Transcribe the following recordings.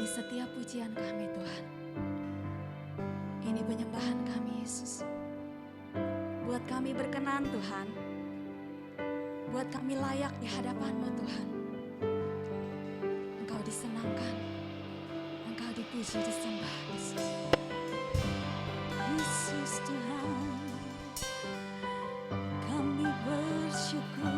Ini setiap pujian kami Tuhan. Ini penyembahan kami Yesus. Buat kami berkenan Tuhan. Buat kami layak di hadapan-Mu Tuhan. Engkau disenangkan. Engkau dipuji, disembah Yesus. Yesus Tuhan, kami bersyukur.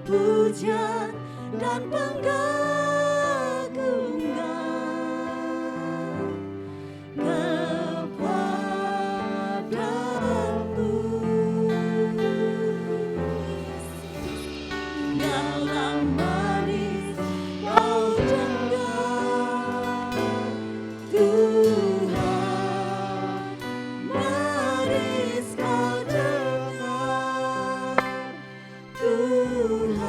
Pujian dan pengagumkan kepadamu dalam manis kau dengar Tuhan, manis kau dengar Tuhan.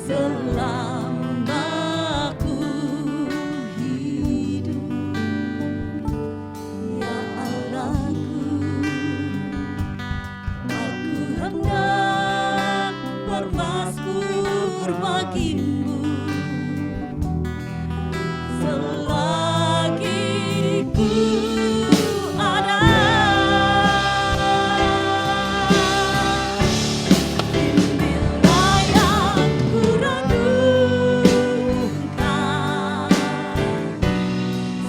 selama ku hidup. Ya Allahku, aku hendak bermasmur bagimu selagi ku ada. Inilah yang ku renungkan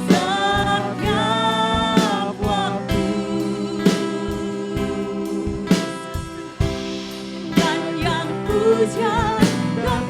setiap waktu, dan yang puja dan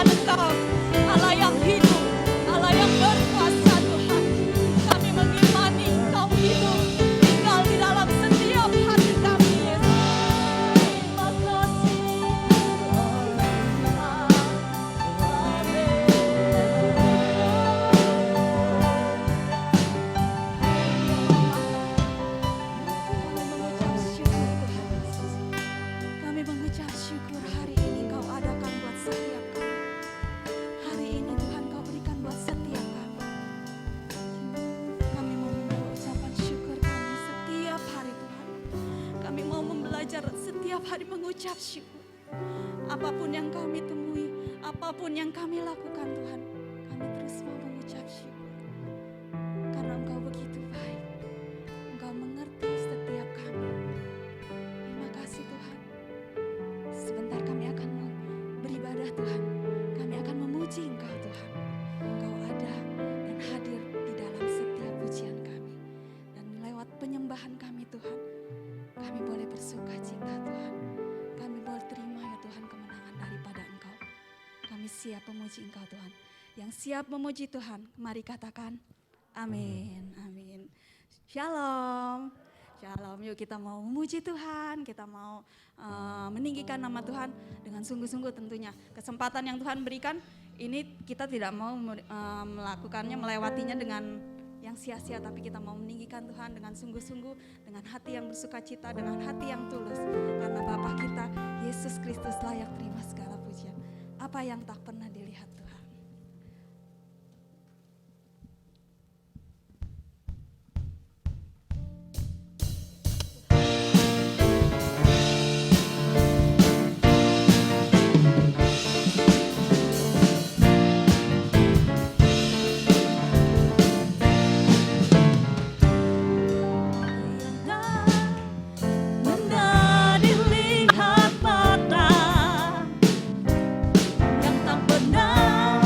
Engkau, Allah yang hidup, Allah yang berkuasa Tuhan. Kami mengimani Engkau hidup, tinggal di dalam setiap hati kami Yesus. Terima kasih Kami mengucap syukur hari ini Kau adakan buat setiap kami. Hari ini Tuhan Kau berikan buat setiap kami. Kami mau membawa ucapan syukur kami setiap hari Tuhan. Kami mau belajar setiap hari mengucap syukur. Apapun yang kami temui, apapun yang kami lakukan Tuhan, kami terus mau mengucap syukur. Karena Engkau begitu baik. Engkau mengerti setiap kami. Terima kasih Tuhan. Sebentar kami akan beribadah Tuhan. Kami akan memuji Engkau Tuhan. Engkau ada dan hadir di dalam setiap pujian kami. Dan lewat penyembahan kami Tuhan, kami boleh bersuka cita Tuhan. Kami boleh terima ya Tuhan kemenangan daripada Engkau. Kami siap memuji Engkau Tuhan. Yang siap memuji Tuhan, mari katakan amin, amin. Shalom. Shalom, yuk kita mau memuji Tuhan, kita mau meninggikan nama Tuhan dengan sungguh-sungguh tentunya. Kesempatan yang Tuhan berikan, ini kita tidak mau melakukannya, melewatinya dengan yang sia-sia, tapi kita mau meninggikan Tuhan dengan sungguh-sungguh, dengan hati yang bersuka cita, dengan hati yang tulus. Karena Bapa kita, Yesus Kristus layak terima segala pujian. Apa yang tak pernah dilihat Tuhan. Benda dilihat mata yang tak pernah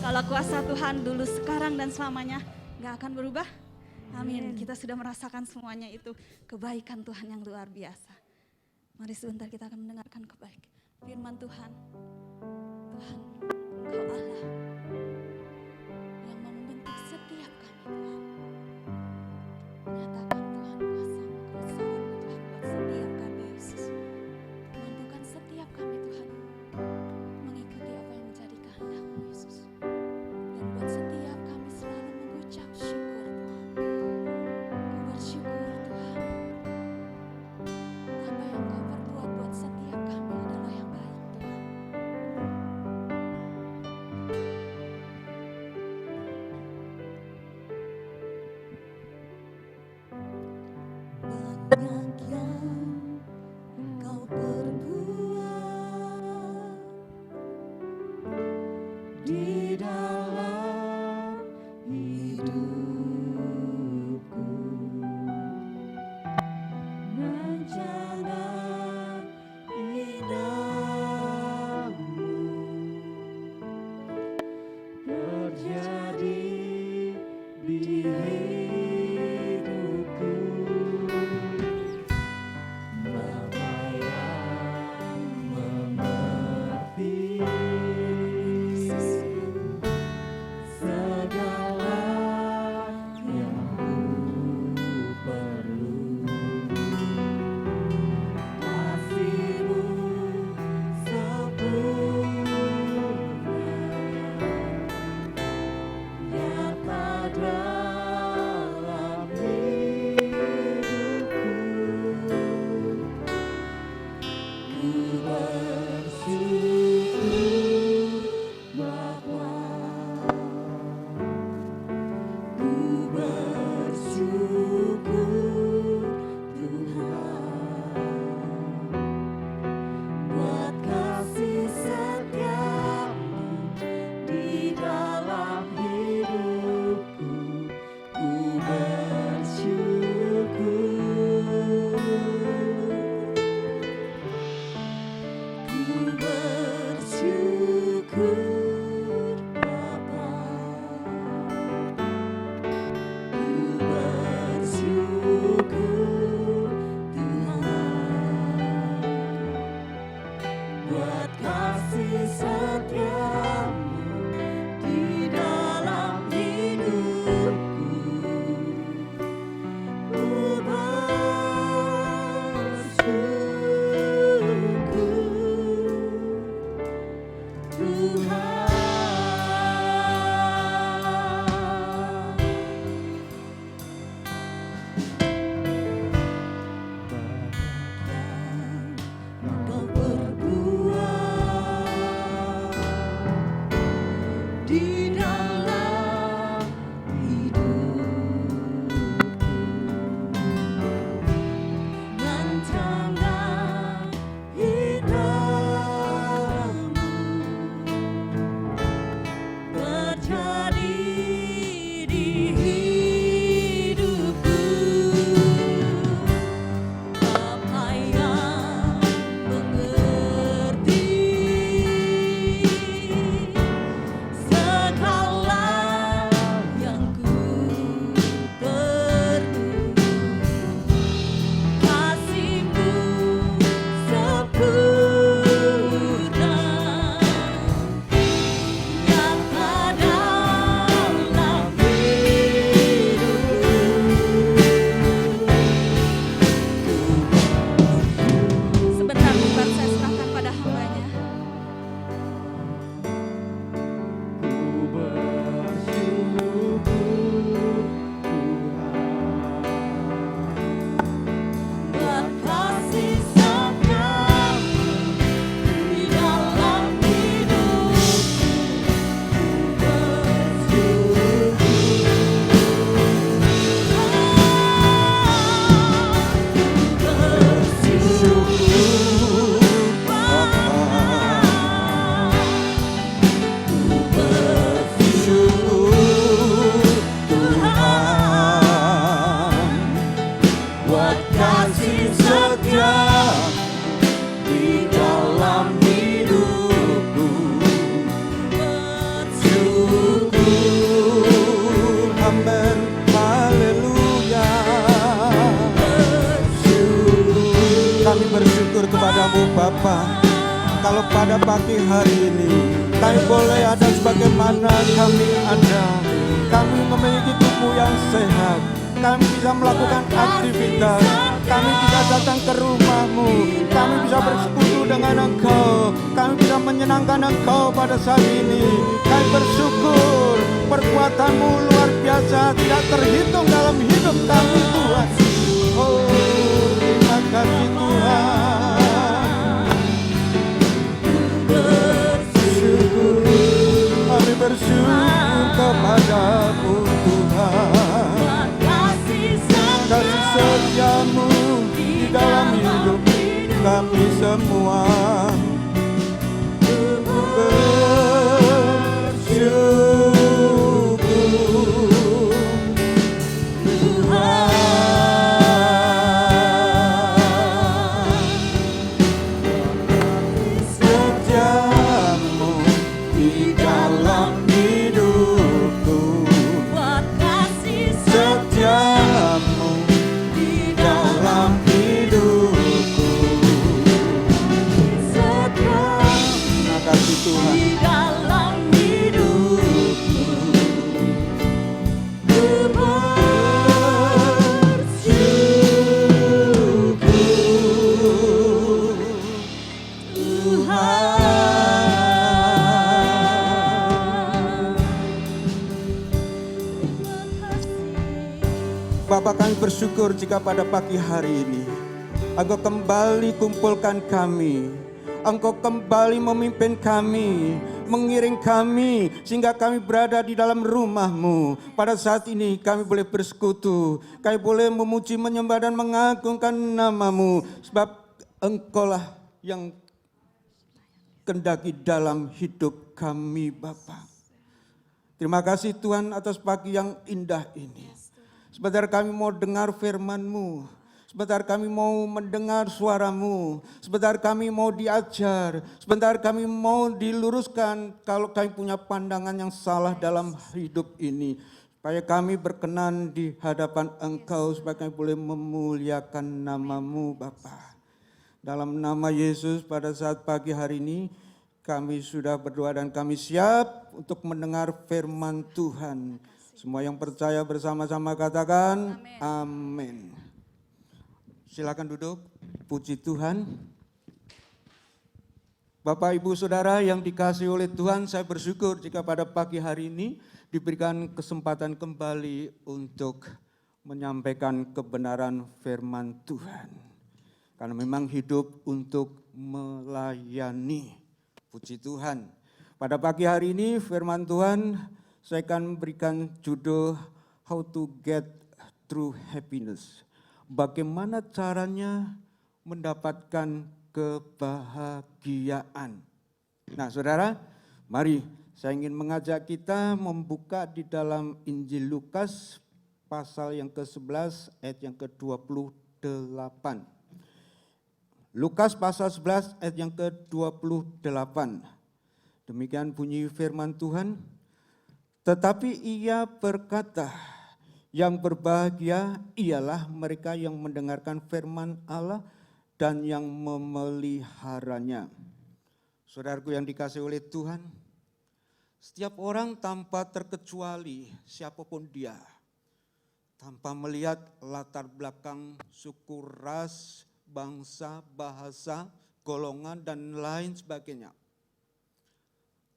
Kalau kuasa Tuhan dulu, sekarang, dan selamanya gak akan berubah. Amin. Kita sudah merasakan semuanya itu, kebaikan Tuhan yang luar biasa. Mari sebentar kita akan mendengarkan kebaikan firman Tuhan. Tuhan, Engkau Allah yang mau membentuk setiap kami, Tuhan. Nyatakan Tuhan kuasa-Mu, kebesaran-Mu Tuhan buat setiap kami, Yesus. Mampukan setiap kami Tuhan mengikuti apa yang menjadi kehendak-Mu, Yesus. Dan buat setiap kami selalu mengucap syukur Tuhan. Ku bersyukur Tuhan. Apa yang Kau perbuat buat setiap kami adalah yang baik Tuhan. Banyak yang Kau perbuat di dalam hidupku, rencana indahmu terjadi di hidupku. Bapa yang mengerti segala yang ku perlu, kasih-Mu sempurna nyata dalam hidupku. Ku bersyukur Bapa, ku bersyukur Tuhan buat kasih setia-Mu di dalam hidupku. Ku bersyukur, ku bersyukur Bapa, ku bersyukur Tuhan buat kasih setia-Mu di dalam hidupku. Ku bersyukur Tuhan. Engkau perbuat di dalam hidupku, rencana indahmu Bapa, kalau pada pagi hari ini kami boleh ada sebagaimana kami ada, kami memiliki tubuh yang sehat, kami bisa melakukan aktivitas, kami bisa datang ke rumah-Mu, kami bisa bersekutu dengan Engkau, kami bisa menyenangkan Engkau pada saat ini. Kami bersyukur perbuatan-Mu luar biasa, tidak terhitung dalam hidup kami, Tuhan. Oh, terima kasih Tuhan. Kami bersyukur kepadamu Tuhan, kasih setia-Mu di dalam hidup kami semua. Bersyukur Tuhan, setiamu di dalam hidupku, setiamu di dalam hidupku. Terima kasih Tuhan. Bapa, kami bersyukur jika pada pagi hari ini Engkau kembali kumpulkan kami, Engkau kembali memimpin kami, mengiring kami sehingga kami berada di dalam rumah-Mu. Pada saat ini kami boleh bersekutu, kami boleh memuji, menyembah dan mengagungkan nama-Mu, sebab Engkaulah yang kendaki dalam hidup kami Bapa. Terima kasih Tuhan atas pagi yang indah ini. Sebentar kami mau dengar firman-Mu, sebentar kami mau mendengar suara-Mu, sebentar kami mau diajar, sebentar kami mau diluruskan kalau kami punya pandangan yang salah dalam hidup ini. Supaya kami berkenan di hadapan Engkau, supaya kami boleh memuliakan nama-Mu Bapa. Dalam nama Yesus pada saat pagi hari ini kami sudah berdoa dan kami siap untuk mendengar firman Tuhan. Semua yang percaya bersama-sama katakan amin. Silakan duduk. Puji Tuhan. Bapak, Ibu, Saudara yang dikasihi oleh Tuhan, saya bersyukur jika pada pagi hari ini diberikan kesempatan kembali untuk menyampaikan kebenaran firman Tuhan. Karena memang hidup untuk melayani. Puji Tuhan. Pada pagi hari ini firman Tuhan saya akan berikan judul How to Get True Happiness. Bagaimana caranya mendapatkan kebahagiaan. Nah Saudara, mari saya ingin mengajak kita membuka di dalam Injil Lukas pasal yang ke-11 ayat yang ke-28. Lukas pasal 11 ayat yang ke-28. Demikian bunyi firman Tuhan. Tetapi ia berkata, yang berbahagia ialah mereka yang mendengarkan firman Allah dan yang memeliharanya. Saudaraku yang dikasihi oleh Tuhan, setiap orang tanpa terkecuali siapapun dia, tanpa melihat latar belakang suku, ras, bangsa, bahasa, golongan dan lain sebagainya,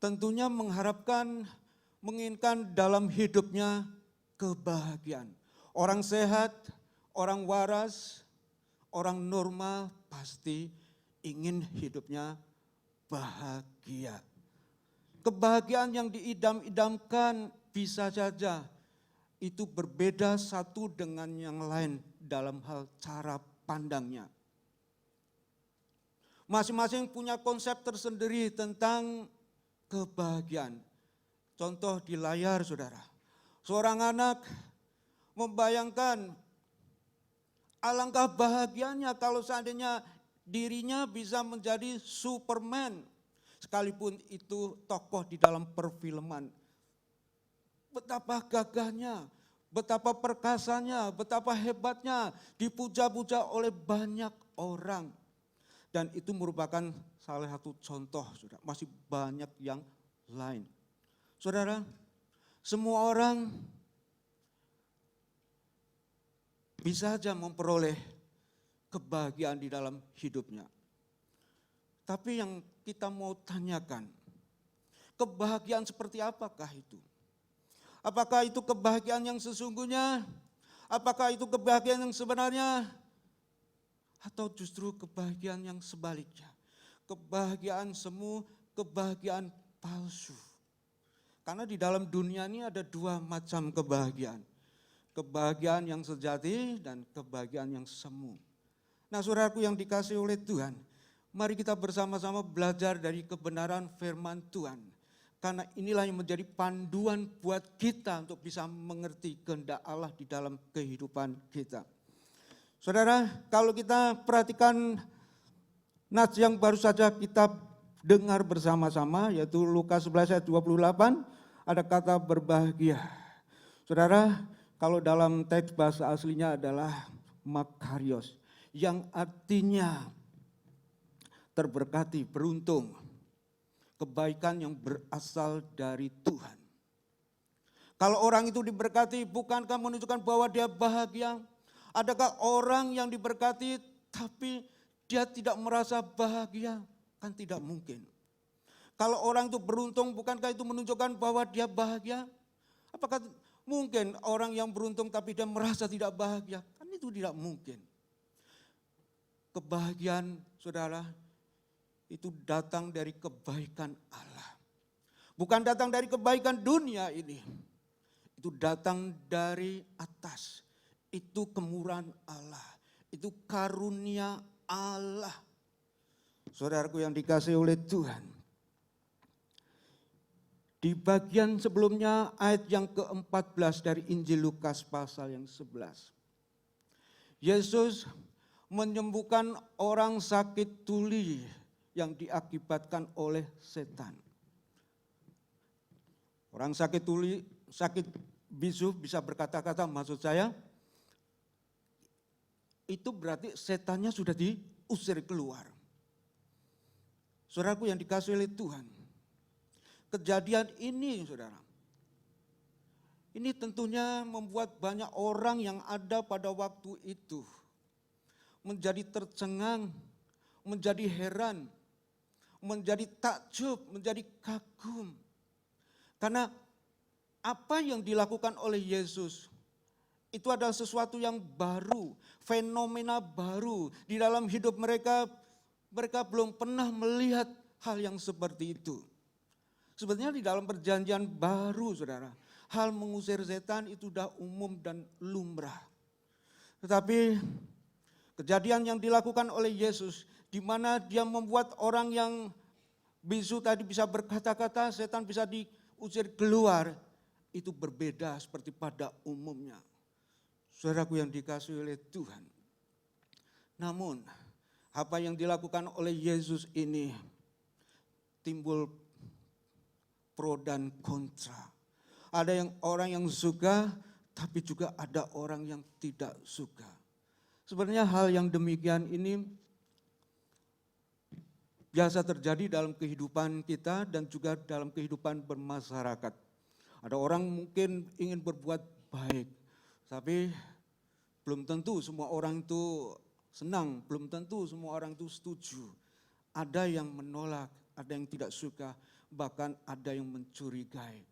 tentunya menginginkan dalam hidupnya kebahagiaan. Orang sehat, orang waras, orang normal pasti ingin hidupnya bahagia. Kebahagiaan yang diidam-idamkan bisa saja itu berbeda satu dengan yang lain dalam hal cara pandangnya. Masing-masing punya konsep tersendiri tentang kebahagiaan. Contoh di layar Saudara, seorang anak membayangkan alangkah bahagianya kalau seandainya dirinya bisa menjadi Superman, sekalipun itu tokoh di dalam perfilman. Betapa gagahnya, betapa perkasanya, betapa hebatnya, dipuja-puja oleh banyak orang. Dan itu merupakan salah satu contoh, saudara. Masih banyak yang lain. Saudara, semua orang bisa saja memperoleh kebahagiaan di dalam hidupnya. Tapi yang kita mau tanyakan, kebahagiaan seperti apakah itu? Apakah itu kebahagiaan yang sesungguhnya? Apakah itu kebahagiaan yang sebenarnya? Atau justru kebahagiaan yang sebaliknya? Kebahagiaan semu, kebahagiaan palsu. Karena di dalam dunia ini ada dua macam kebahagiaan. Kebahagiaan yang sejati dan kebahagiaan yang semu. Nah, saudaraku yang dikasihi oleh Tuhan, mari kita bersama-sama belajar dari kebenaran firman Tuhan. Karena inilah yang menjadi panduan buat kita untuk bisa mengerti kehendak Allah di dalam kehidupan kita. Saudara, kalau kita perhatikan nats yang baru saja kita dengar bersama-sama, yaitu Lukas 11 ayat 28, ada kata berbahagia. Saudara, kalau dalam teks bahasa aslinya adalah makarios, yang artinya terberkati, beruntung, kebaikan yang berasal dari Tuhan. Kalau orang itu diberkati, bukankah menunjukkan bahwa dia bahagia? Adakah orang yang diberkati tapi dia tidak merasa bahagia? Kan tidak mungkin. Kalau orang itu beruntung, bukankah itu menunjukkan bahwa dia bahagia? Apakah mungkin orang yang beruntung tapi dia merasa tidak bahagia? Kan itu tidak mungkin. Kebahagiaan, saudara, itu datang dari kebaikan Allah. Bukan datang dari kebaikan dunia ini. Itu datang dari atas. Itu kemurahan Allah. Itu karunia Allah. Saudaraku yang dikasihi oleh Tuhan. Di bagian sebelumnya ayat yang ke-14 dari Injil Lukas pasal yang 11. Yesus menyembuhkan orang sakit tuli yang diakibatkan oleh setan. Orang sakit tuli, sakit bisu bisa berkata-kata, maksud saya itu berarti setannya sudah diusir keluar. Saudaraku yang dikasihi oleh Tuhan, kejadian ini saudara, ini tentunya membuat banyak orang yang ada pada waktu itu menjadi tercengang, menjadi heran, menjadi takjub, menjadi kagum. Karena apa yang dilakukan oleh Yesus itu adalah sesuatu yang baru, fenomena baru di dalam hidup mereka. Mereka belum pernah melihat hal yang seperti itu. Sebenarnya di dalam perjanjian baru, saudara, hal mengusir setan itu sudah umum dan lumrah. Tetapi kejadian yang dilakukan oleh Yesus, di mana dia membuat orang yang bisu tadi bisa berkata-kata, setan bisa diusir keluar, itu berbeda seperti pada umumnya. Saudaraku yang dikasihi oleh Tuhan. Namun, apa yang dilakukan oleh Yesus ini timbul pro dan kontra. Ada yang orang yang suka, tapi juga ada orang yang tidak suka. Sebenarnya hal yang demikian ini biasa terjadi dalam kehidupan kita dan juga dalam kehidupan bermasyarakat. Ada orang mungkin ingin berbuat baik, tapi belum tentu semua orang itu senang, belum tentu semua orang itu setuju. Ada yang menolak, ada yang tidak suka, bahkan ada yang mencurigai.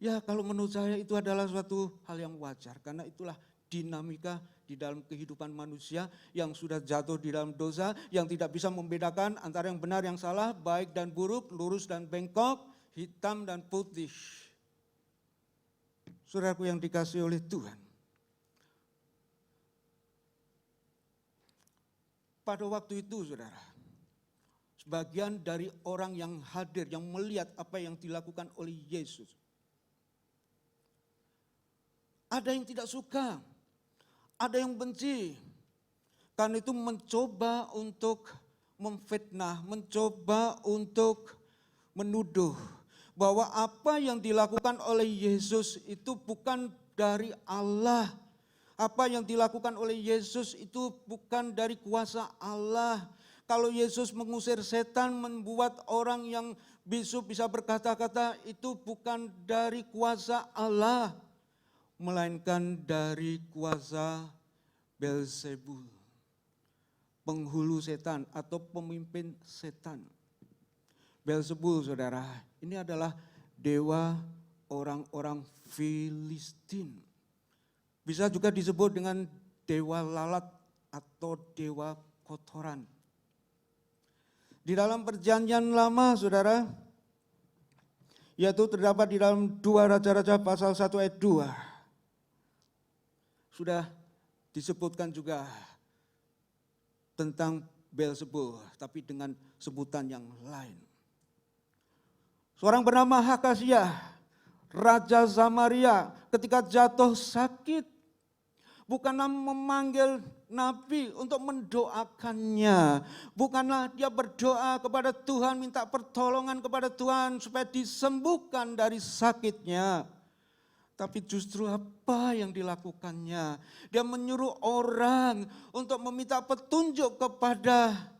Ya kalau menurut saya itu adalah suatu hal yang wajar, karena itulah dinamika di dalam kehidupan manusia yang sudah jatuh di dalam dosa, yang tidak bisa membedakan antara yang benar yang salah, baik dan buruk, lurus dan bengkok, hitam dan putih. Saudaraku yang dikasihi oleh Tuhan. Pada waktu itu saudara, sebagian dari orang yang hadir, yang melihat apa yang dilakukan oleh Yesus. Ada yang tidak suka, ada yang benci. Karena itu mencoba untuk memfitnah, mencoba untuk menuduh bahwa apa yang dilakukan oleh Yesus itu bukan dari Allah. Apa yang dilakukan oleh Yesus itu bukan dari kuasa Allah. kalau Yesus mengusir setan, membuat orang yang bisu bisa berkata-kata, itu bukan dari kuasa Allah, melainkan dari kuasa Beelzebul, penghulu setan atau pemimpin setan. Beelzebul, saudara, ini adalah dewa orang-orang Filistin. Bisa juga disebut dengan dewa lalat atau dewa kotoran. Di dalam perjanjian lama, saudara, yaitu terdapat di dalam 2 Raja-Raja pasal 1 ayat 2. Sudah disebutkan juga tentang Beelzebul, tapi dengan sebutan yang lain. Seorang bernama Hakasyah, Raja Samaria, ketika jatuh sakit, bukanlah memanggil nabi untuk mendoakannya. Bukanlah dia berdoa kepada Tuhan, minta pertolongan kepada Tuhan supaya disembuhkan dari sakitnya. Tapi justru apa yang dilakukannya? Dia menyuruh orang untuk meminta petunjuk kepada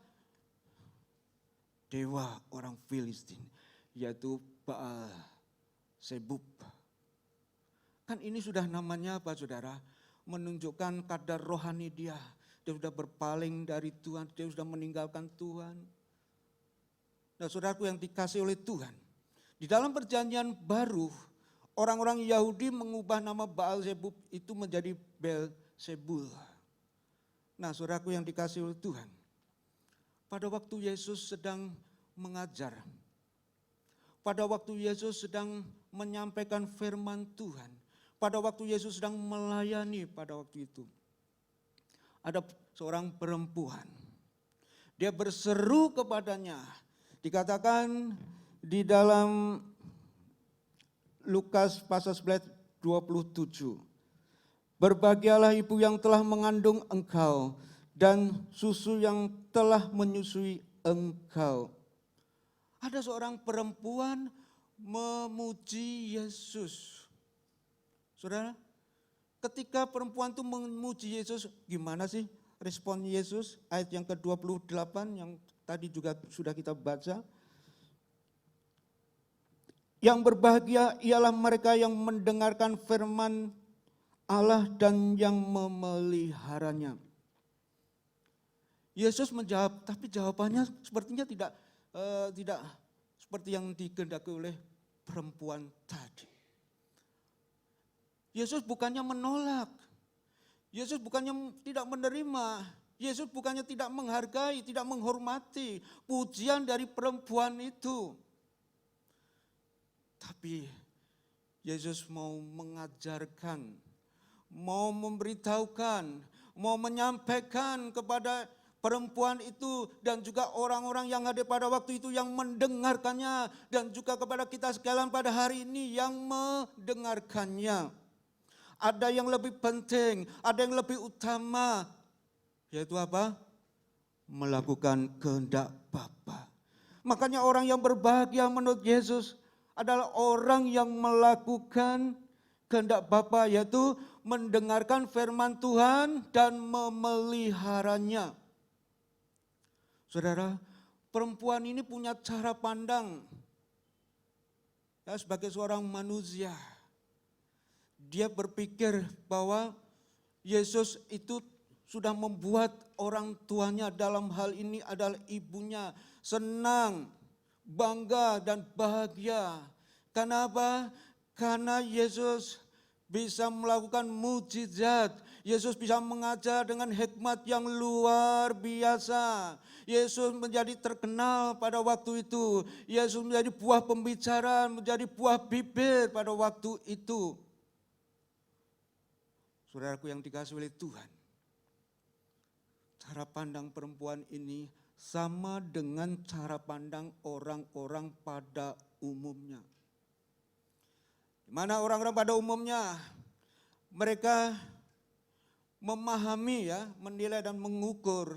dewa orang Filistin, yaitu Baal Zebub. Kan ini sudah namanya apa, saudara? Menunjukkan kadar rohani dia. Dia sudah berpaling dari Tuhan, dia sudah meninggalkan Tuhan. Nah, saudaraku yang dikasih oleh Tuhan, di dalam perjanjian baru, orang-orang Yahudi mengubah nama Baal Zebub itu menjadi Beelzebul. Nah, saudaraku yang dikasih oleh Tuhan, pada waktu Yesus sedang mengajar, pada waktu Yesus sedang menyampaikan firman Tuhan, pada waktu Yesus sedang melayani pada waktu itu, ada seorang perempuan. Dia berseru kepadanya. Dikatakan di dalam Lukas pasal 11 27. Berbahagialah ibu yang telah mengandung engkau dan susu yang telah menyusui engkau. Ada seorang perempuan memuji Yesus. Saudara, ketika perempuan itu memuji Yesus, gimana sih respon Yesus? Ayat yang ke-28 yang tadi juga sudah kita baca. Yang berbahagia ialah mereka yang mendengarkan firman Allah dan yang memeliharanya. Yesus menjawab, tapi jawabannya sepertinya tidak seperti yang dikehendaki oleh perempuan tadi. Yesus bukannya menolak, Yesus bukannya tidak menerima, Yesus bukannya tidak menghargai, tidak menghormati pujian dari perempuan itu. Tapi Yesus mau mengajarkan, mau memberitahukan, mau menyampaikan kepada perempuan itu dan juga orang-orang yang hadir pada waktu itu yang mendengarkannya dan juga kepada kita sekalian pada hari ini yang mendengarkannya. Ada yang lebih penting, ada yang lebih utama, yaitu apa? Melakukan kehendak Bapa. Makanya orang yang berbahagia menurut Yesus adalah orang yang melakukan kehendak Bapa, yaitu mendengarkan firman Tuhan dan memeliharanya. Saudara, perempuan ini punya cara pandang ya, sebagai seorang manusia. Dia berpikir bahwa Yesus itu sudah membuat orang tuanya, dalam hal ini adalah ibunya, senang, bangga dan bahagia. Kenapa? Karena Yesus bisa melakukan mujizat. Yesus bisa mengajar dengan hikmat yang luar biasa. Yesus menjadi terkenal pada waktu itu. Yesus menjadi buah pembicaraan, menjadi buah bibir pada waktu itu. Saudaraku yang dikasihi oleh Tuhan, cara pandang perempuan ini sama dengan cara pandang orang-orang pada umumnya. Di mana orang-orang pada umumnya mereka memahami ya, menilai dan mengukur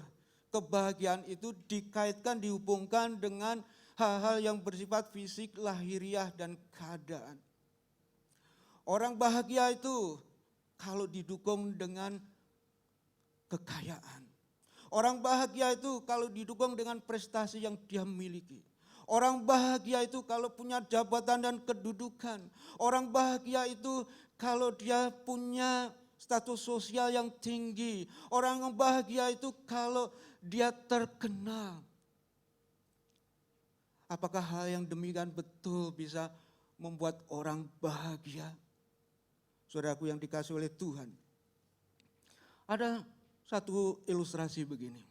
kebahagiaan itu dikaitkan, dihubungkan dengan hal-hal yang bersifat fisik, lahiriah dan keadaan. Orang bahagia itu kalau didukung dengan kekayaan. Orang bahagia itu kalau didukung dengan prestasi yang dia miliki. Orang bahagia itu kalau punya jabatan dan kedudukan. Orang bahagia itu kalau dia punya status sosial yang tinggi. Orang yang bahagia itu kalau dia terkenal. Apakah hal yang demikian betul bisa membuat orang bahagia? Saudaraku yang dikasih oleh Tuhan. Ada satu ilustrasi begini.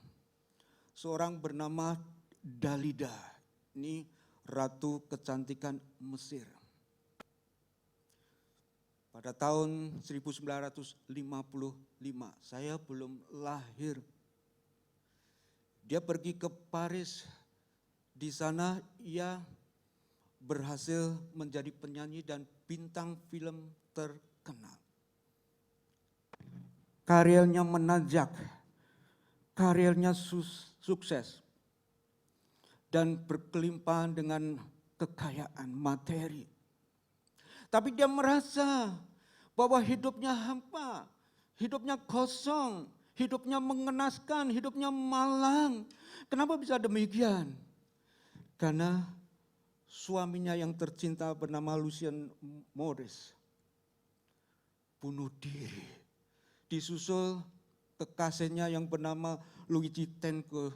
Seorang bernama Dalida. Ini ratu kecantikan Mesir. Pada tahun 1955, saya belum lahir. Dia pergi ke Paris. Di sana ia berhasil menjadi penyanyi dan bintang film terkenal. Karirnya menanjak, karirnya sukses, dan berkelimpahan dengan kekayaan materi. Tapi dia merasa bahwa hidupnya hampa, hidupnya kosong, hidupnya mengenaskan, hidupnya malang. Kenapa bisa demikian? Karena suaminya yang tercinta bernama Lucien Morris bunuh diri. Disusul kekasihnya yang bernama Luigi Tenco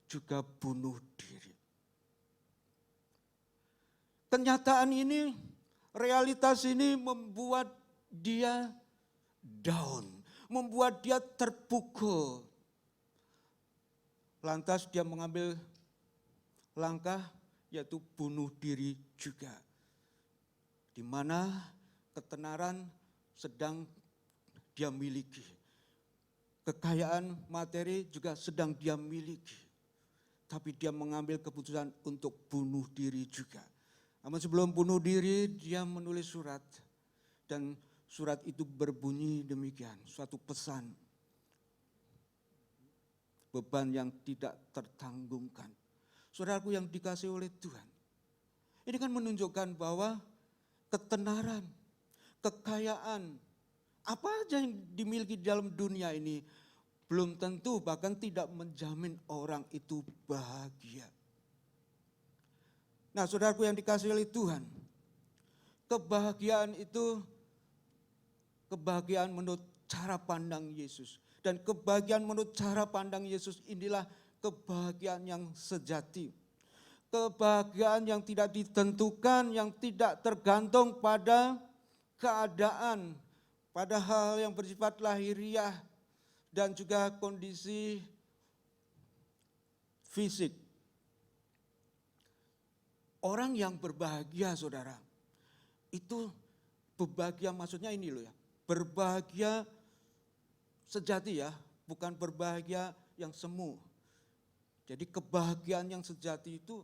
juga bunuh diri. Kenyataan ini, realitas ini membuat dia down, membuat dia terpukul. Lantas dia mengambil langkah yaitu bunuh diri juga. Di mana ketenaran sedang dia miliki. Kekayaan materi juga sedang dia miliki. Tapi dia mengambil keputusan untuk bunuh diri juga. Namun sebelum bunuh diri dia menulis surat. Dan surat itu berbunyi demikian, suatu pesan. Beban yang tidak tertanggungkan. Saudaraku yang dikasihi oleh Tuhan. Ini kan menunjukkan bahwa ketenaran, kekayaan, apa aja yang dimiliki dalam dunia ini belum tentu bahkan tidak menjamin orang itu bahagia. Nah, saudaraku yang dikasihi oleh Tuhan, kebahagiaan itu kebahagiaan menurut cara pandang Yesus. Dan kebahagiaan menurut cara pandang Yesus inilah kebahagiaan yang sejati. Kebahagiaan yang tidak ditentukan, yang tidak tergantung pada keadaan, pada hal yang bersifat lahiriah dan juga kondisi fisik. Orang yang berbahagia, saudara, itu berbahagia maksudnya ini loh ya, berbahagia sejati ya, bukan berbahagia yang semu. Jadi kebahagiaan yang sejati itu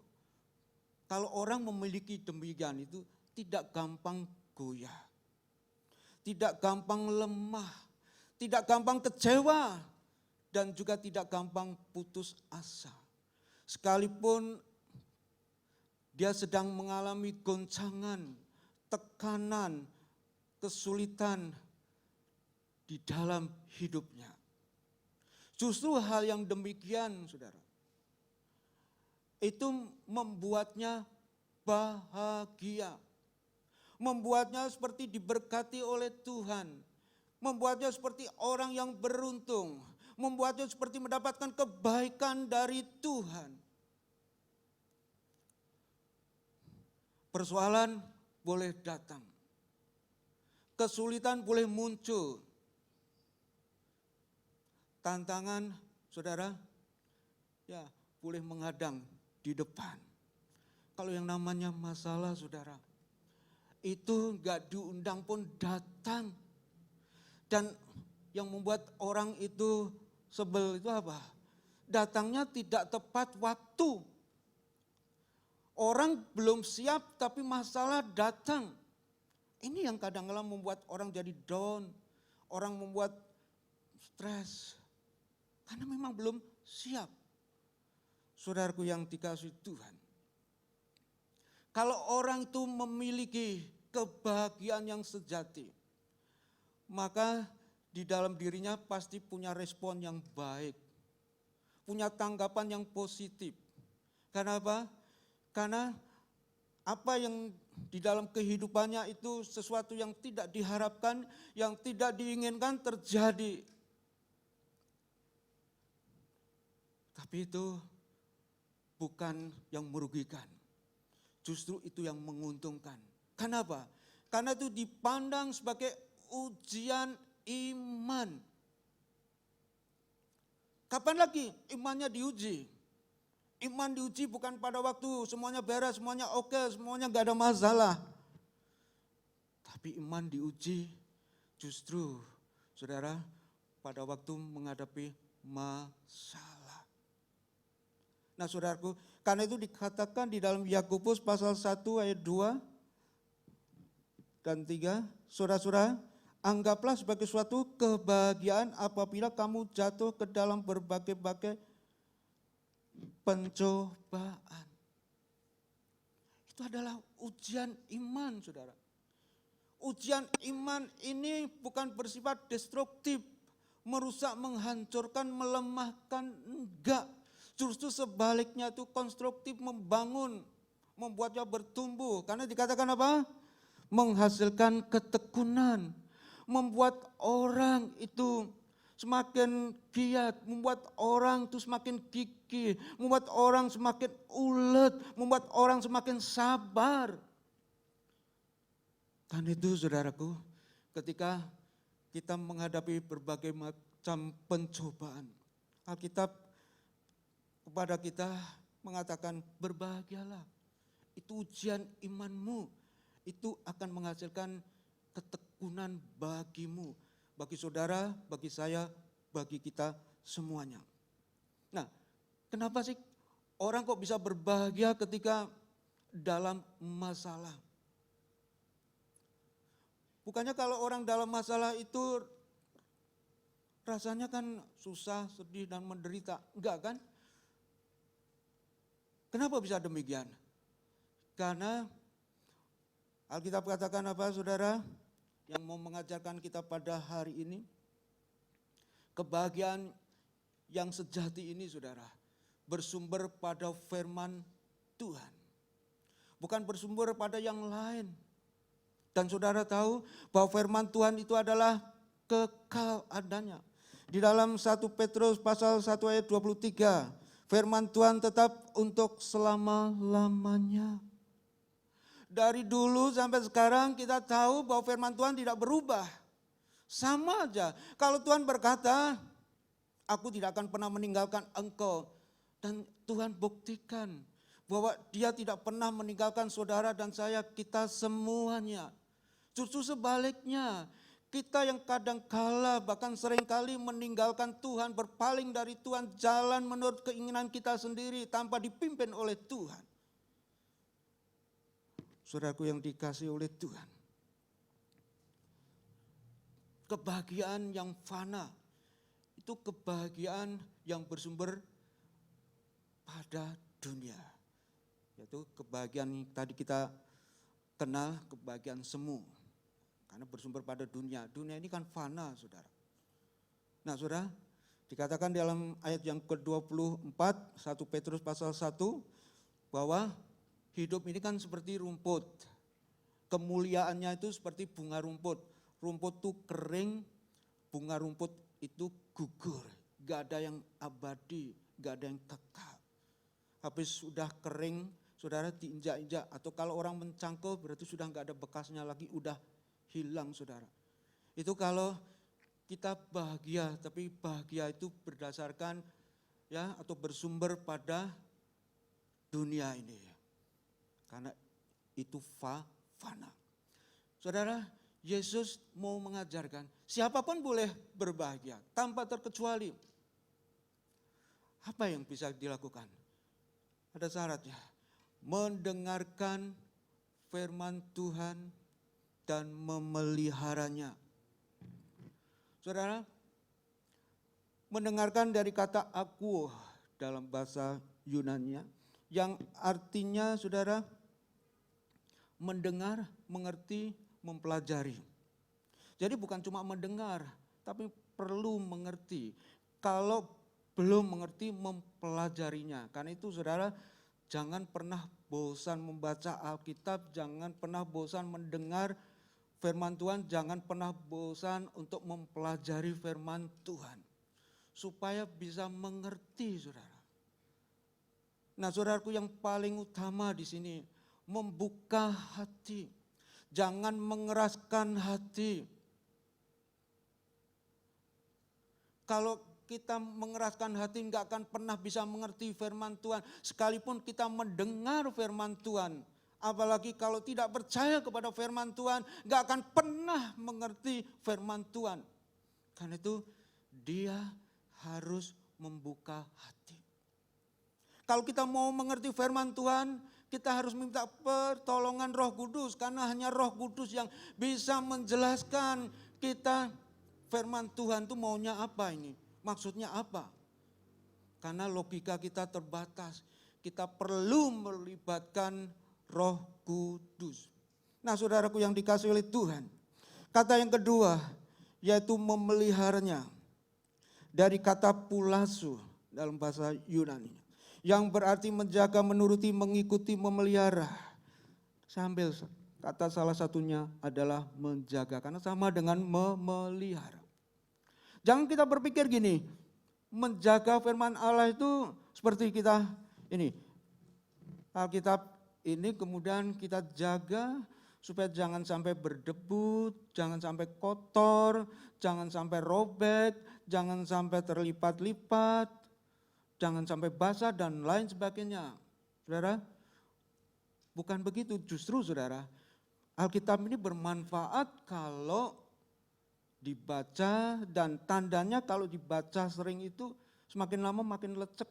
kalau orang memiliki demikian itu tidak gampang goyah. Tidak gampang lemah, tidak gampang kecewa dan juga tidak gampang putus asa. Sekalipun dia sedang mengalami goncangan, tekanan, kesulitan di dalam hidupnya. Justru hal yang demikian, saudara, itu membuatnya bahagia. Membuatnya seperti diberkati oleh Tuhan. Membuatnya seperti orang yang beruntung. Membuatnya seperti mendapatkan kebaikan dari Tuhan. Persoalan boleh datang. Kesulitan boleh muncul. Tantangan, saudara, ya boleh menghadang di depan. Kalau yang namanya masalah, saudara, itu gak diundang pun datang. Dan yang membuat orang itu sebel itu apa? Datangnya tidak tepat waktu. Orang belum siap tapi masalah datang. Ini yang kadang-kadang membuat orang jadi down. Orang membuat stres. Karena memang belum siap. Saudaraku yang dikasihi Tuhan. Kalau orang itu memiliki kebahagiaan yang sejati, maka di dalam dirinya pasti punya respon yang baik. punya tanggapan yang positif. Karena apa? Karena apa yang di dalam kehidupannya itu sesuatu yang tidak diharapkan, yang tidak diinginkan terjadi. Tapi itu bukan yang merugikan. Justru itu yang menguntungkan. Kenapa? Karena itu dipandang sebagai ujian iman. Kapan lagi imannya diuji? Iman diuji bukan pada waktu semuanya beres, semuanya oke, semuanya gak ada masalah. Tapi iman diuji justru, saudara, pada waktu menghadapi masalah. Nah saudaraku, karena itu dikatakan di dalam Yakobus pasal 1 ayat 2 dan 3, saudara-saudara, anggaplah sebagai suatu kebahagiaan apabila kamu jatuh ke dalam berbagai-bagai pencobaan. Itu adalah ujian iman, saudara. Ujian iman ini bukan bersifat destruktif, merusak, menghancurkan, melemahkan, enggak. Justru sebaliknya itu konstruktif, membangun, membuatnya bertumbuh. Karena dikatakan apa? Menghasilkan ketekunan, membuat orang itu semakin giat, membuat orang itu semakin gigih, membuat orang semakin ulet, membuat orang semakin sabar. Dan itu saudaraku, ketika kita menghadapi berbagai macam pencobaan, Alkitab kepada kita mengatakan berbahagialah. Itu ujian imanmu, itu akan menghasilkan ketekunan bagimu, bagi saudara, bagi saya, bagi kita semuanya. Nah, kenapa sih orang kok bisa berbahagia ketika dalam masalah? Bukannya kalau orang dalam masalah itu rasanya kan susah, sedih dan menderita, enggak kan? Kenapa bisa demikian? Karena Alkitab katakan apa saudara? Yang mau mengajarkan kita pada hari ini. Kebahagiaan yang sejati ini saudara. Bersumber pada firman Tuhan. Bukan bersumber pada yang lain. Dan saudara tahu bahwa firman Tuhan itu adalah kekal adanya. Di dalam 1 Petrus pasal 1 ayat 23. Firman Tuhan tetap untuk selama-lamanya. Dari dulu sampai sekarang kita tahu bahwa firman Tuhan tidak berubah. Sama aja. Kalau Tuhan berkata, aku tidak akan pernah meninggalkan engkau. Dan Tuhan buktikan bahwa dia tidak pernah meninggalkan saudara dan saya, kita semuanya. Justru sebaliknya, kita yang kadang kala bahkan seringkali meninggalkan Tuhan, berpaling dari Tuhan, jalan menurut keinginan kita sendiri tanpa dipimpin oleh Tuhan. Saudaraku yang dikasihi oleh Tuhan. Kebahagiaan yang fana, itu kebahagiaan yang bersumber pada dunia. Yaitu kebahagiaan yang tadi kita kenal, kebahagiaan semu. Karena bersumber pada dunia. Dunia ini kan fana, saudara. Nah, saudara, dikatakan dalam ayat yang ke-24, 1 Petrus pasal 1, bahwa hidup ini kan seperti rumput. Kemuliaannya itu seperti bunga rumput. Rumput itu kering, bunga rumput itu gugur. Gak ada yang abadi, gak ada yang kekal. Habis sudah kering, saudara diinjak-injak. Atau kalau orang mencangkul berarti sudah gak ada bekasnya lagi, udah hilang saudara. Itu kalau kita bahagia, tapi bahagia itu berdasarkan ya atau bersumber pada dunia ini. Karena itu fana. Saudara, Yesus mau mengajarkan siapapun boleh berbahagia tanpa terkecuali. Apa yang bisa dilakukan? Ada syaratnya. Mendengarkan firman Tuhan dan memeliharanya. Saudara, mendengarkan dari kata aku dalam bahasa Yunani yang artinya saudara mendengar, mengerti, mempelajari. Jadi bukan cuma mendengar, tapi perlu mengerti. Kalau belum mengerti mempelajarinya. Karena itu saudara, jangan pernah bosan membaca Alkitab, jangan pernah bosan mendengar firman Tuhan, jangan pernah bosan untuk mempelajari firman Tuhan. Supaya bisa mengerti saudara. Nah saudaraku, yang paling utama di sini, membuka hati. Jangan mengeraskan hati. Kalau kita mengeraskan hati nggak akan pernah bisa mengerti firman Tuhan. Sekalipun kita mendengar firman Tuhan. Apalagi kalau tidak percaya kepada firman Tuhan, nggak akan pernah mengerti firman Tuhan. Karena itu dia harus membuka hati. Kalau kita mau mengerti firman Tuhan, kita harus minta pertolongan Roh Kudus. Karena hanya Roh Kudus yang bisa menjelaskan kita firman Tuhan itu maunya apa ini. Maksudnya apa? Karena logika kita terbatas. Kita perlu melibatkan Roh Kudus. Nah saudaraku yang dikasih oleh Tuhan. Kata yang kedua yaitu memeliharanya. Dari kata pulasu dalam bahasa Yunani. Yang berarti menjaga, menuruti, mengikuti, memelihara. Sambil kata salah satunya adalah menjaga. Karena sama dengan memelihara. Jangan kita berpikir gini, menjaga firman Allah itu seperti kita ini. Alkitab ini kemudian kita jaga supaya jangan sampai berdebu, jangan sampai kotor, jangan sampai robek, jangan sampai terlipat-lipat, jangan sampai basah dan lain sebagainya. Saudara, bukan begitu, justru saudara, Alkitab ini bermanfaat kalau dibaca, dan tandanya kalau dibaca sering itu semakin lama makin lecek.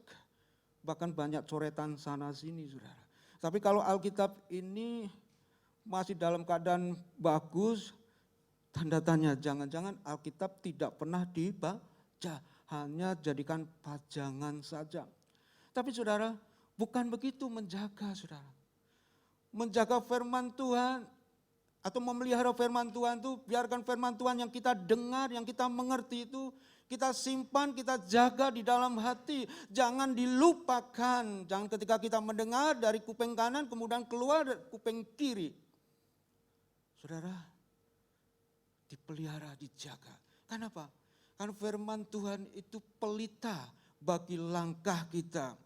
Bahkan banyak coretan sana sini saudara. Tapi kalau Alkitab ini masih dalam keadaan bagus, tanda tanya, jangan-jangan Alkitab tidak pernah dibaca, hanya jadikan pajangan saja. Tapi saudara, bukan begitu menjaga saudara. Menjaga firman Tuhan atau memelihara firman Tuhan itu, biarkan firman Tuhan yang kita dengar, yang kita mengerti itu, kita simpan, kita jaga di dalam hati. Jangan dilupakan, jangan ketika kita mendengar dari kuping kanan kemudian keluar dari kuping kiri. Saudara, dipelihara, dijaga. Kenapa? Karena firman Tuhan itu pelita bagi langkah kita.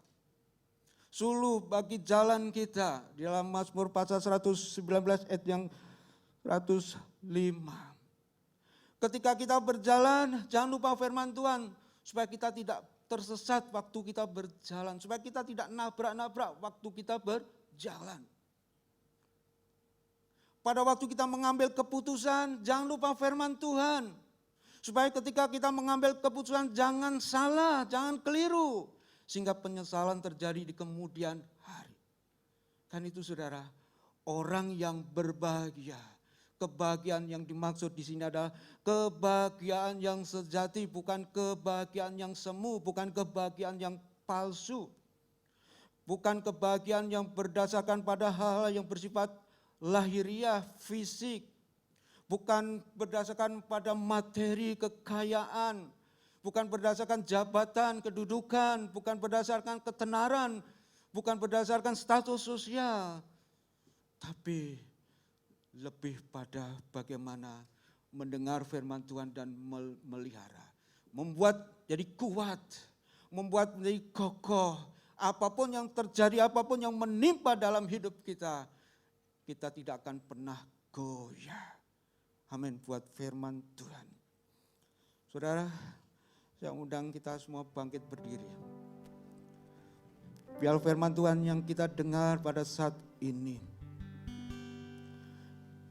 Suluh bagi jalan kita. Di dalam Mazmur pasal 119 ayat yang 105. Ketika kita berjalan, jangan lupa firman Tuhan. Supaya kita tidak tersesat waktu kita berjalan. Supaya kita tidak nabrak-nabrak waktu kita berjalan. Pada waktu kita mengambil keputusan, jangan lupa firman Tuhan. Supaya ketika kita mengambil keputusan, jangan salah, jangan keliru. Sehingga penyesalan terjadi di kemudian hari. Kan itu saudara, orang yang berbahagia. Kebahagiaan yang dimaksud di sini adalah kebahagiaan yang sejati, bukan kebahagiaan yang semu, bukan kebahagiaan yang palsu. Bukan kebahagiaan yang berdasarkan pada hal-hal yang bersifat lahiriah, fisik. Bukan berdasarkan pada materi, kekayaan. Bukan berdasarkan jabatan, kedudukan. Bukan berdasarkan ketenaran. Bukan berdasarkan status sosial. Tapi lebih pada bagaimana mendengar firman Tuhan dan melihara. Membuat jadi kuat, membuat menjadi kokoh. Apapun yang terjadi, apapun yang menimpa dalam hidup kita, kita tidak akan pernah goyah. Amin, buat firman Tuhan. Saudara, saya undang kita semua bangkit berdiri. Biar firman Tuhan yang kita dengar pada saat ini,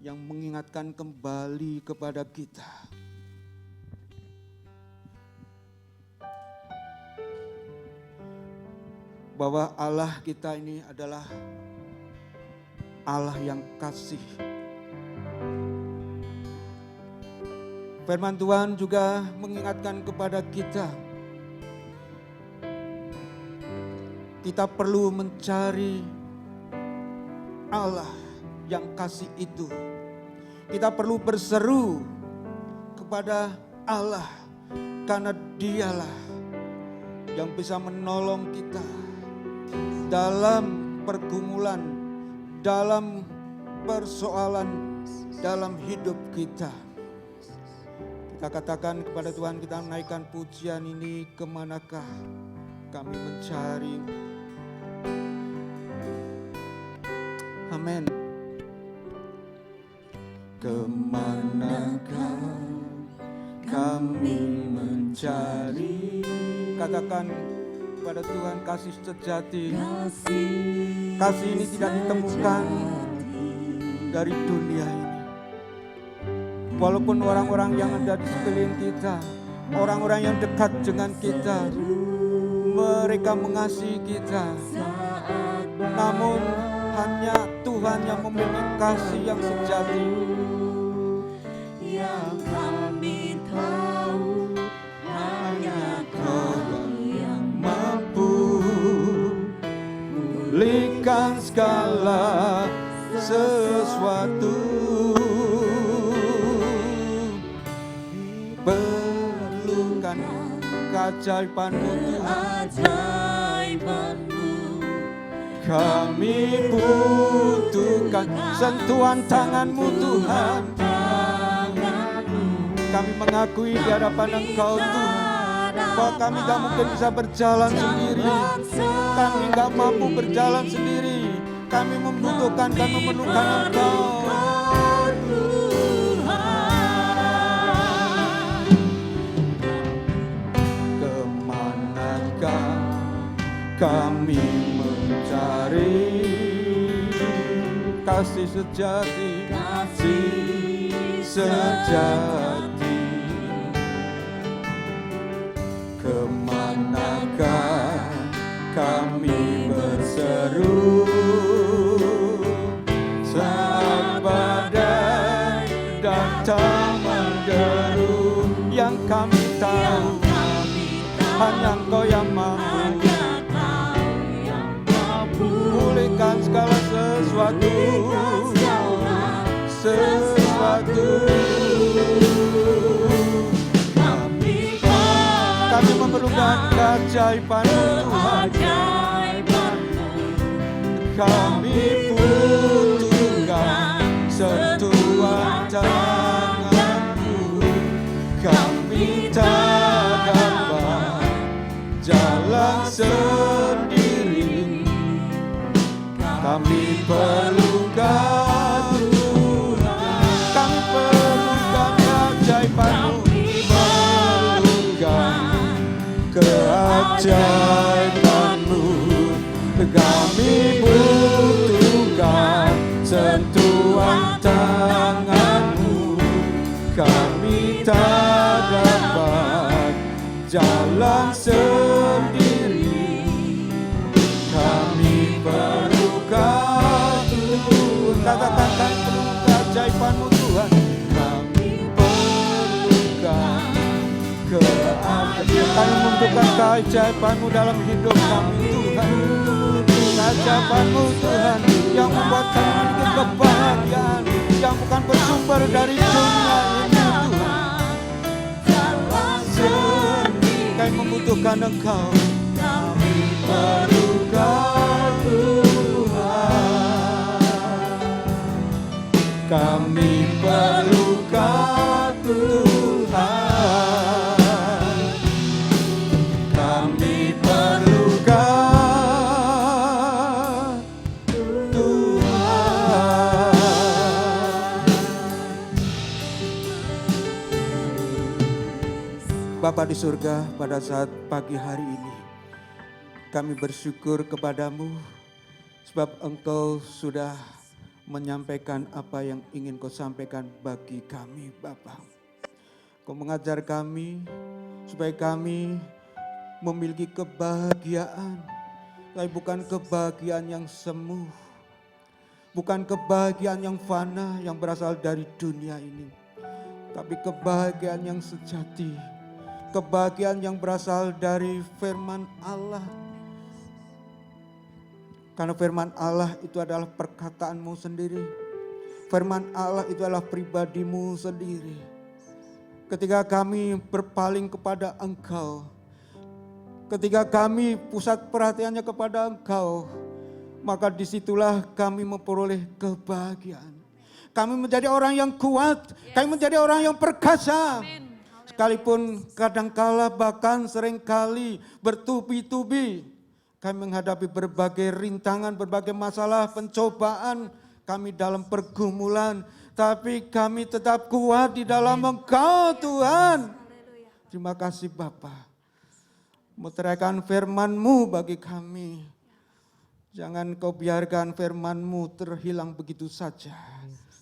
yang mengingatkan kembali kepada kita. Bahwa Allah kita ini adalah Allah yang kasih. Firman Tuhan juga mengingatkan kepada kita. Kita perlu mencari Allah yang kasih itu. Kita perlu berseru kepada Allah karena Dialah yang bisa menolong kita dalam pergumulan, dalam persoalan, dalam hidup kita. Kita katakan kepada Tuhan, kita menaikkan pujian ini, kemanakah kami mencari. Amin. Kemanakah kami mencari. Katakan kepada Tuhan, kasih sejati. Kasih ini tidak ditemukan dari dunia ini. Walaupun orang-orang yang ada di sekeliling kita, orang-orang yang dekat dengan kita, mereka mengasihi kita, namun hanya Tuhan yang memiliki kasih yang sejati. Yang kami tahu hanya Kau yang Mampu pulihkan segala sesuatu. Perlukan keajaiban-Mu Tuhan. Kami butuhkan sentuhan tangan-Mu Tuhan. Kami mengakui di hadapan Engkau Tuhan, bahwa kami gak mungkin bisa berjalan sendiri. Kami gak mampu berjalan sendiri. Kami membutuhkan dan memerlukan Engkau. Kemanakah kami mencari kasih sejati, kasih sejati. Kemanakah kami berseru saat badai datang menderu. Yang kami tahu hanya Engkau yang mampu pulihkan segala sesuatu. Kami memerlukan keajaiban-Mu Tuhan. Kami butuhkan sentuhan tangan-Mu. Kami tak dapat jalan sendiri. Kami perlukan Tuhan. Kami perlukan keajaiban-Mu. Keajaiban-Mu, kami butuhkan sentuhan tangan-Mu. Kami tak dapat jalan sendiri. Kami perlukan Tuhan. Katakan kami perlu keajaiban-Mu Tuhan. Kami perlukan kami membutuhkan keajaiban-Mu dalam hidup kami Tuhan. Keajaiban-Mu Tuhan yang membuat kami memiliki kebahagiaan yang bukan bersumber dari dunia ini Tuhan. Kami membutuhkan Engkau. Kami perlukan Tuhan. Kami perlukan Tuhan. Bapa di surga, pada saat pagi hari ini kami bersyukur kepadamu sebab Engkau sudah menyampaikan apa yang ingin Kau sampaikan bagi kami Bapa. Kau mengajar kami supaya kami memiliki kebahagiaan, tapi bukan kebahagiaan yang semu, bukan kebahagiaan yang fana yang berasal dari dunia ini, tapi kebahagiaan yang sejati. Kebahagiaan yang berasal dari firman Allah. Karena firman Allah itu adalah perkataan-Mu sendiri. Firman Allah itu adalah pribadi-Mu sendiri. Ketika kami berpaling kepada Engkau, Ketika kami pusat perhatiannya kepada Engkau, maka disitulah kami memperoleh kebahagiaan. Kami menjadi orang yang kuat, kami menjadi orang yang perkasa. Sekalipun kadangkala bahkan seringkali bertubi-tubi kami menghadapi berbagai rintangan, berbagai masalah, pencobaan, kami dalam pergumulan, tapi kami tetap kuat di dalam Engkau Tuhan. Terima kasih Bapa. Meteraikan firman-Mu bagi kami. Jangan Kau biarkan firman-Mu terhilang begitu saja.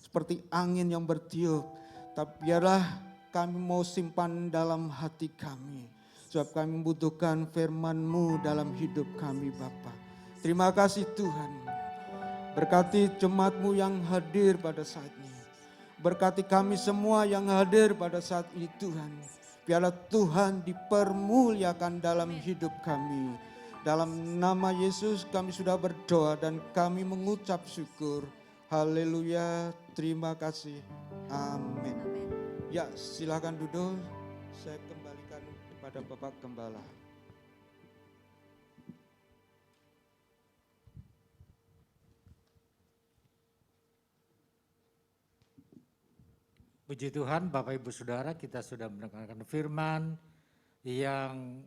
Seperti angin yang bertiup. Tapi biarlah kami mau simpan dalam hati kami. Sebab kami membutuhkan firman-Mu dalam hidup kami Bapa. Terima kasih Tuhan. Berkati jemaat-Mu yang hadir pada saat ini. Berkati kami semua yang hadir pada saat ini Tuhan. Biarlah Tuhan dipermuliakan dalam hidup kami. Dalam nama Yesus kami sudah berdoa dan kami mengucap syukur. Haleluya, terima kasih. Amin. Ya, silakan duduk. Saya kembalikan kepada Bapak Gembala. Puji Tuhan, Bapak Ibu Saudara, kita sudah mendengarkan firman yang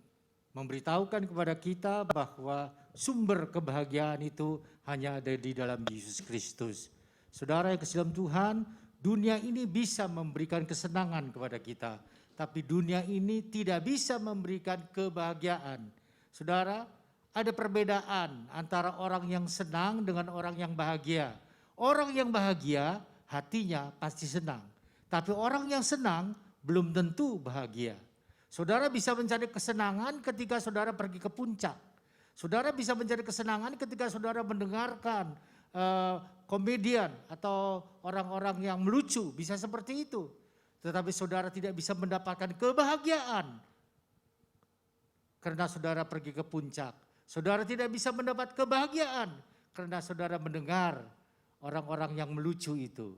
memberitahukan kepada kita bahwa sumber kebahagiaan itu hanya ada di dalam Yesus Kristus. Saudara yang kasih dalam Tuhan, dunia ini bisa memberikan kesenangan kepada kita, tapi dunia ini tidak bisa memberikan kebahagiaan. Saudara, ada perbedaan antara orang yang senang dengan orang yang bahagia. Orang yang bahagia hatinya pasti senang. Tapi orang yang senang belum tentu bahagia. Saudara bisa mencari kesenangan ketika saudara pergi ke puncak. Saudara bisa mencari kesenangan ketika saudara mendengarkan komedian atau orang-orang yang melucu. Bisa seperti itu. Tetapi saudara tidak bisa mendapatkan kebahagiaan karena saudara pergi ke puncak. Saudara tidak bisa mendapat kebahagiaan karena saudara mendengar orang-orang yang melucu itu.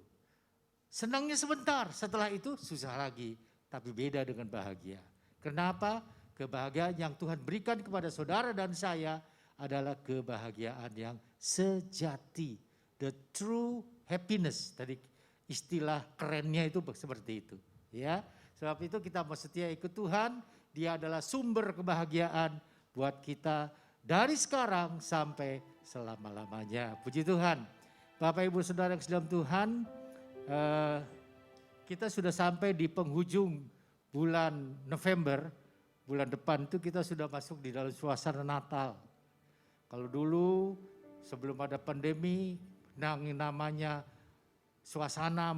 Senangnya sebentar, setelah itu susah lagi. Tapi beda dengan bahagia. Kenapa? Kebahagiaan yang Tuhan berikan kepada saudara dan saya adalah kebahagiaan yang sejati. The true happiness. Tadi istilah kerennya itu seperti itu. Ya, sebab itu kita mau setia ikut Tuhan. Dia adalah sumber kebahagiaan buat kita dari sekarang sampai selama-lamanya. Puji Tuhan. Bapak Ibu Saudara yang dalam Tuhan, kita sudah sampai di penghujung bulan November. Bulan depan itu kita sudah masuk di dalam suasana Natal. Kalau dulu sebelum ada pandemi, namanya suasana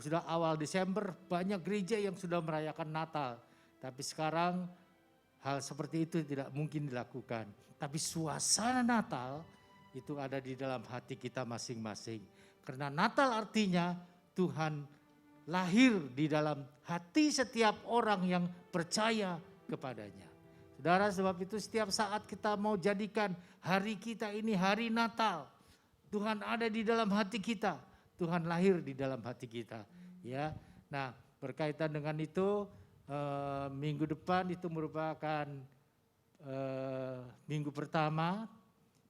sudah awal Desember, banyak gereja yang sudah merayakan Natal. Tapi sekarang hal seperti itu tidak mungkin dilakukan. Tapi suasana Natal itu ada di dalam hati kita masing-masing. Karena Natal artinya Tuhan lahir di dalam hati setiap orang yang percaya kepadanya. Saudara, sebab itu setiap saat kita mau jadikan hari kita ini hari Natal, Tuhan ada di dalam hati kita, Tuhan lahir di dalam hati kita. Ya, nah berkaitan dengan itu minggu depan itu merupakan minggu pertama.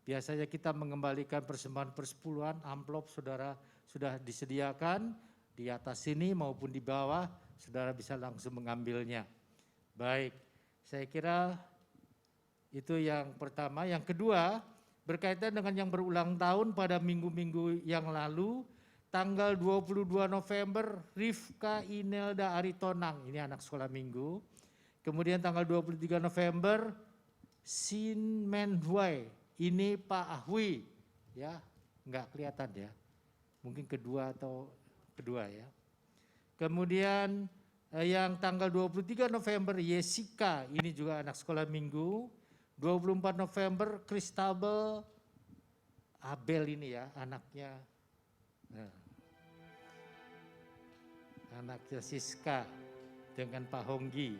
Biasanya kita mengembalikan persembahan persepuluhan, amplop saudara sudah disediakan di atas sini maupun di bawah, saudara bisa langsung mengambilnya. Baik, saya kira itu yang pertama. Yang kedua, berkaitan dengan yang berulang tahun pada minggu-minggu yang lalu, tanggal 22 November, Rifka Inelda Aritonang, ini anak sekolah minggu. Kemudian tanggal 23 November, Sin Men Huai. Ini Pak Ahwi, ya, enggak kelihatan ya, mungkin kedua ya. Kemudian yang tanggal 23 November Yesika, ini juga anak sekolah minggu. 24 November Christabel Abel ini ya, anaknya Siska dengan Pak Honggi.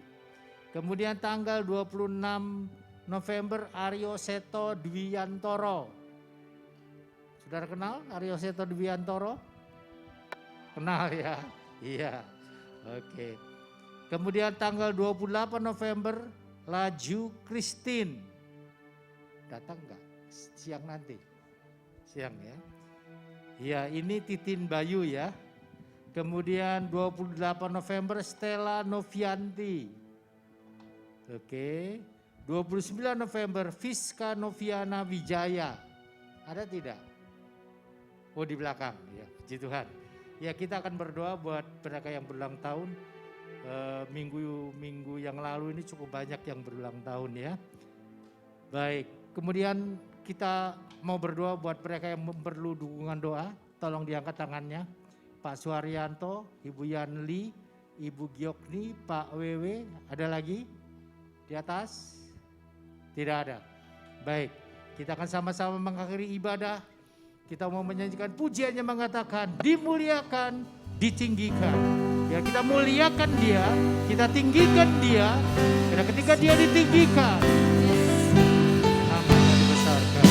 Kemudian tanggal 26 November Aryo Seto Dwiantoro. Saudara kenal Aryo Seto Dwiantoro? Kenal ya? Iya. Oke. Kemudian tanggal 28 November Laju Christine. Datang nggak? Siang nanti? Siang ya. Ya ini Titin Bayu ya. Kemudian 28 November Stella Novianti. Oke. 29 November Fiska Noviana Wijaya. Ada tidak? Oh di belakang ya. Puji Tuhan. Ya kita akan berdoa buat mereka yang berulang tahun. Minggu yang lalu ini cukup banyak yang berulang tahun ya. Baik, kemudian kita mau berdoa buat mereka yang perlu dukungan doa. Tolong diangkat tangannya. Pak Suharyanto, Ibu Yanli, Ibu Giokni, Pak Wewe, ada lagi di atas? Tidak ada. Baik, kita akan sama-sama mengakhiri ibadah. Kita mau menyanyikan pujiannya mengatakan dimuliakan, ditinggikan. Ya kita muliakan dia, kita tinggikan dia. Karena ketika dia ditinggikan, namanya dibesarkan.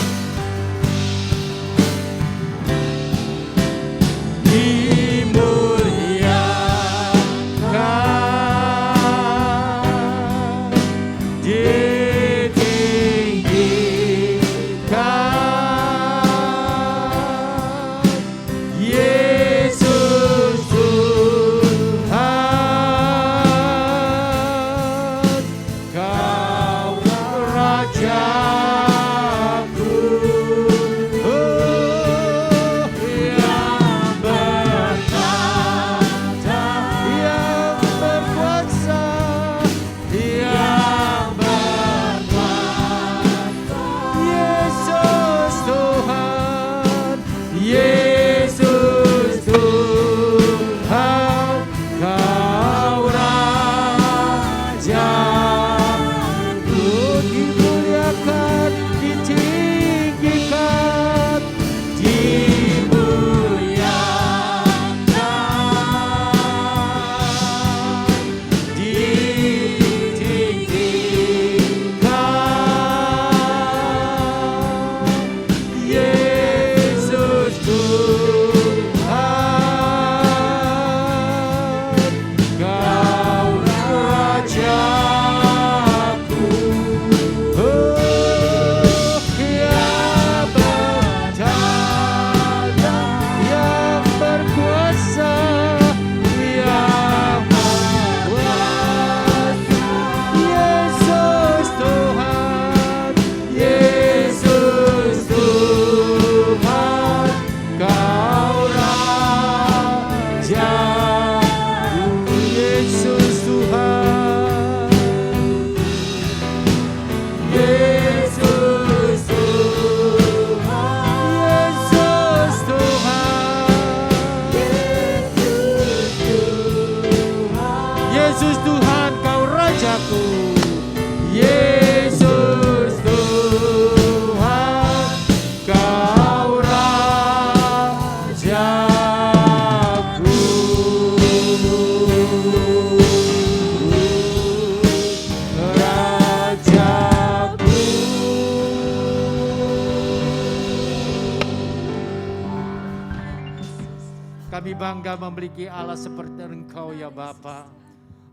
Kami bangga memiliki Allah seperti Engkau ya Bapa.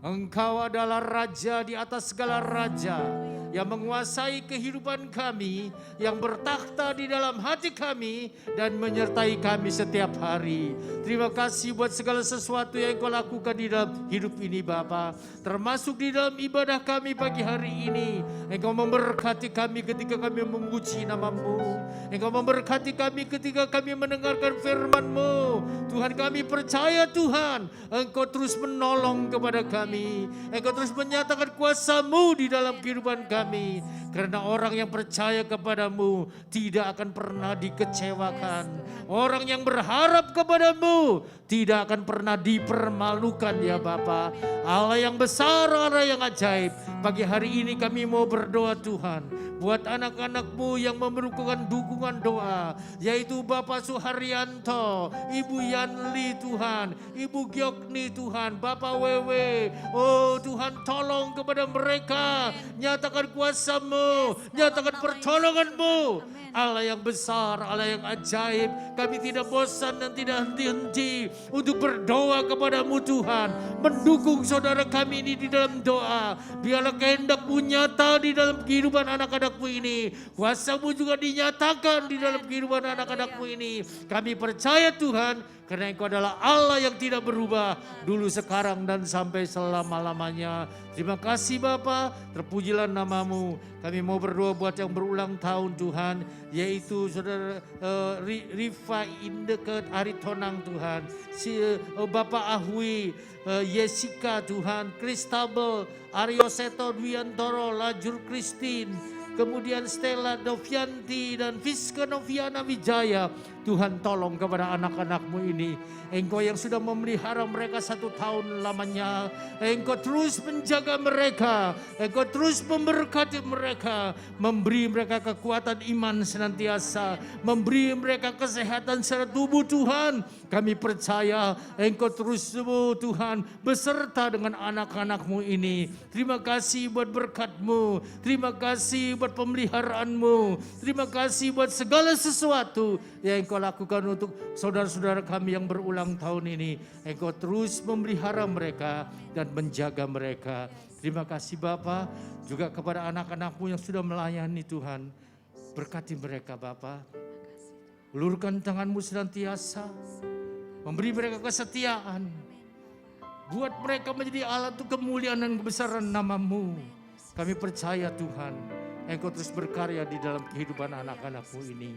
Engkau adalah Raja di atas segala raja yang menguasai kehidupan kami, yang bertakhta di dalam hati kami dan menyertai kami setiap hari. Terima kasih buat segala sesuatu yang Engkau lakukan di dalam hidup ini Bapa, termasuk di dalam ibadah kami pagi hari ini. Engkau memberkati kami ketika kami memuji nama-Mu. Engkau memberkati kami ketika kami mendengarkan firman-Mu. Tuhan, kami percaya Tuhan, Engkau terus menolong kepada kami. Engkau terus menyatakan kuasa-Mu di dalam kehidupan kami. Karena orang yang percaya kepadamu tidak akan pernah dikecewakan. Orang yang berharap kepadamu tidak akan pernah dipermalukan ya Bapa. Allah yang besar, Allah yang ajaib. Pagi hari ini kami mau berdoa Tuhan, buat anak-anak-Mu yang memerlukan dukungan doa, yaitu Bapak Suharyanto, Ibu Yanli Tuhan, Ibu Giokni Tuhan, Bapak Wewe. Oh Tuhan, tolong kepada mereka, nyatakan kuasa-Mu nyatakan pertolongan-Mu. Amin. Allah yang besar, Allah yang ajaib. Kami tidak bosan dan tidak henti-henti untuk berdoa kepada-Mu Tuhan. Mendukung saudara kami ini di dalam doa. Biarlah kehendak-Mu nyata di dalam kehidupan anak-anak-Mu ini. Kuasa-Mu juga dinyatakan di dalam kehidupan anak-anak-Mu ini. Kami percaya Tuhan, karena Engkau adalah Allah yang tidak berubah. Dulu, sekarang, dan sampai selama-lamanya. Terima kasih Bapa, terpujilah nama-Mu. Kami mau berdoa buat yang berulang tahun Tuhan, yaitu saudara Rifa Indeket Aritonang Tuhan, Bapak Ahwi, Jessica Tuhan, Kristabel, Aryo Seto Dwiantoro, Lajur Christine, kemudian Stella Novianti dan Fiska Noviana Wijaya. Tuhan tolong kepada anak-anak-Mu ini. Engkau yang sudah memelihara mereka 1 tahun lamanya. Engkau terus menjaga mereka. Engkau terus memberkati mereka. Memberi mereka kekuatan iman senantiasa. Memberi mereka kesehatan secara tubuh Tuhan. Kami percaya Engkau terus Tuhan beserta dengan anak-anak-Mu ini. Terima kasih buat berkat-Mu. Terima kasih buat pemeliharaan-Mu. Terima kasih buat segala sesuatu yang Engkau lakukan untuk saudara-saudara kami yang berulang tahun ini. Engkau terus memelihara mereka dan menjaga mereka. Terima kasih Bapa, juga kepada anak-anak-Mu yang sudah melayani Tuhan. Berkati mereka Bapa. Ulurkan tangan-Mu senantiasa. Memberi mereka kesetiaan. Buat mereka menjadi alat untuk kemuliaan dan kebesaran nama-Mu. Kami percaya Tuhan, Engkau terus berkarya di dalam kehidupan anak-anak-Mu ini.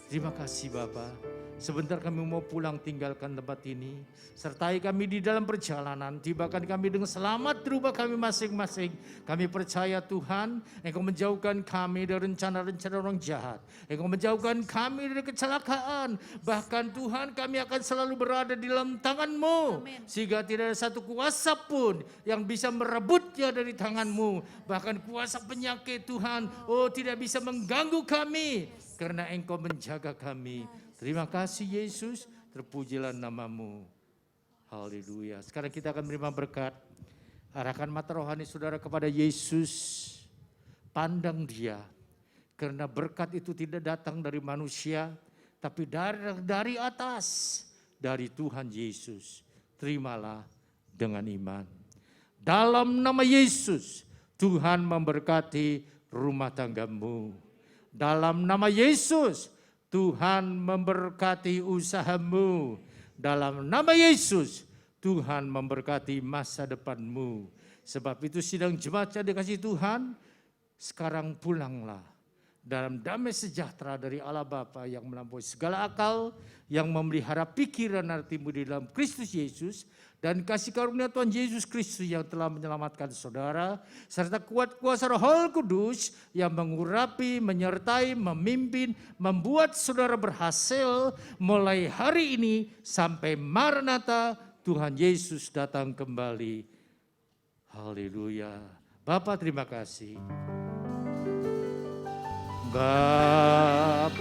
Terima kasih Bapa. Sebentar kami mau pulang tinggalkan tempat ini. Sertai kami di dalam perjalanan. Tibakan kami dengan selamat di rumah kami masing-masing. Kami percaya Tuhan, Engkau menjauhkan kami dari rencana-rencana orang jahat. Engkau menjauhkan kami dari kecelakaan. Bahkan Tuhan, kami akan selalu berada di dalam tangan-Mu. Sehingga tidak ada satu kuasa pun yang bisa merebutnya dari tangan-Mu. Bahkan kuasa penyakit Tuhan, tidak bisa mengganggu kami. Karena Engkau menjaga kami. Terima kasih Yesus, terpujilah nama-Mu. Haleluya. Sekarang kita akan menerima berkat. Arahkan mata rohani saudara kepada Yesus. Pandang Dia. Karena berkat itu tidak datang dari manusia, tapi dari atas, dari Tuhan Yesus. Terimalah dengan iman. Dalam nama Yesus, Tuhan memberkati rumah tanggamu. Dalam nama Yesus, Tuhan memberkati usahamu. Dalam nama Yesus, Tuhan memberkati masa depanmu. Sebab itu sidang jemaat yang dikasihi Tuhan, sekarang pulanglah dalam damai sejahtera dari Allah Bapa yang melampaui segala akal, yang memelihara pikiran hatimu di dalam Kristus Yesus, dan kasih karunia Tuhan Yesus Kristus yang telah menyelamatkan saudara, serta kuat kuasa Roh Kudus yang mengurapi, menyertai, memimpin, membuat saudara berhasil mulai hari ini sampai Maranatha, Tuhan Yesus datang kembali. Haleluya. Bapa terima kasih. Bapa